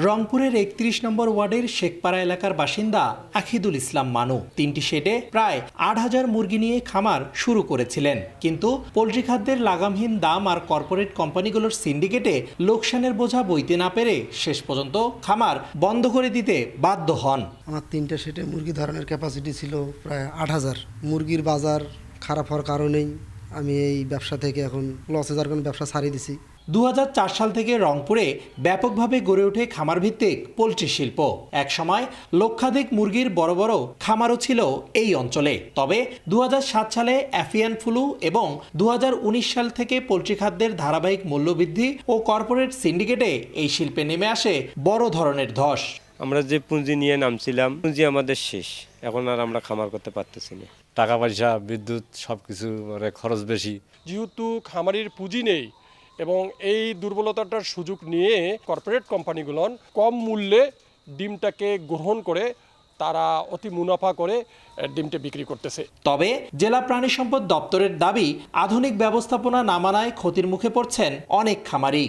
রংপুরের ৩১ নম্বর ওয়ার্ডের শেখপাড়া এলাকার বাসিন্দা আখিদুল ইসলাম মানু ৩টি শেডে প্রায় ৮,০০০ মুরগি নিয়ে খামার শুরু করেছিলেন, কিন্তু পোল্ট্রি খাদ্যের লাগামহীন দাম আর কর্পোরেট কোম্পানিগুলোর সিন্ডিকেটে লোকসানের বোঝা বইতে না পেরে শেষ পর্যন্ত খামার বন্ধ করে দিতে বাধ্য হন। আমার ৩টা শেডে মুরগি ধরানোর ক্যাপাসিটি ছিল প্রায় ৮,০০০। মুরগির বাজার খারাপ হওয়ার কারণেই আমি এই ব্যবসা থেকে এখন লসে যাওয়ার কারণে ব্যবসা ছাড়িয়ে দিছি। ২০০৪ সাল থেকে রংপুরে ব্যাপকভাবে গড়ে ওঠে খামার ভিত্তিক পোল্ট্রি শিল্প। একসময় লক্ষাধিক মুরগির বড় বড় খামারও ছিল এই অঞ্চলে। তবে ২০০৭ সালে অ্যাভিয়ান ফ্লু এবং ২০১৯ সাল থেকে পোল্ট্রি খাদ্যের ধারাবাহিক মূল্যবৃদ্ধি ও কর্পোরেট সিন্ডিকেটে এই শিল্পে নেমে আসে বড় ধরনের ধস। আমরা যে পুঁজি নিয়ে নামছিলাম, পুঁজি আমাদের শেষ। এখন আর আমরা খামার করতে পারতেছি না। টাকা পয়সা, বিদ্যুৎ সবকিছু খরচ বেশি। যেহেতু খামারির পুঁজি নেই এবং এই দুর্বলতাটার সুযোগ নিয়ে কর্পোরেট কোম্পানিগুলো কম মূল্যে ডিমটাকে গ্রহণ করে তারা অতি মুনাফা করে ডিমটা বিক্রি করতেছে। তবে জেলা প্রাণী সম্পদ দপ্তরের দাবি, আধুনিক ব্যবস্থাপনা না মানায় ক্ষতির মুখে পড়ছেন অনেক খামারি।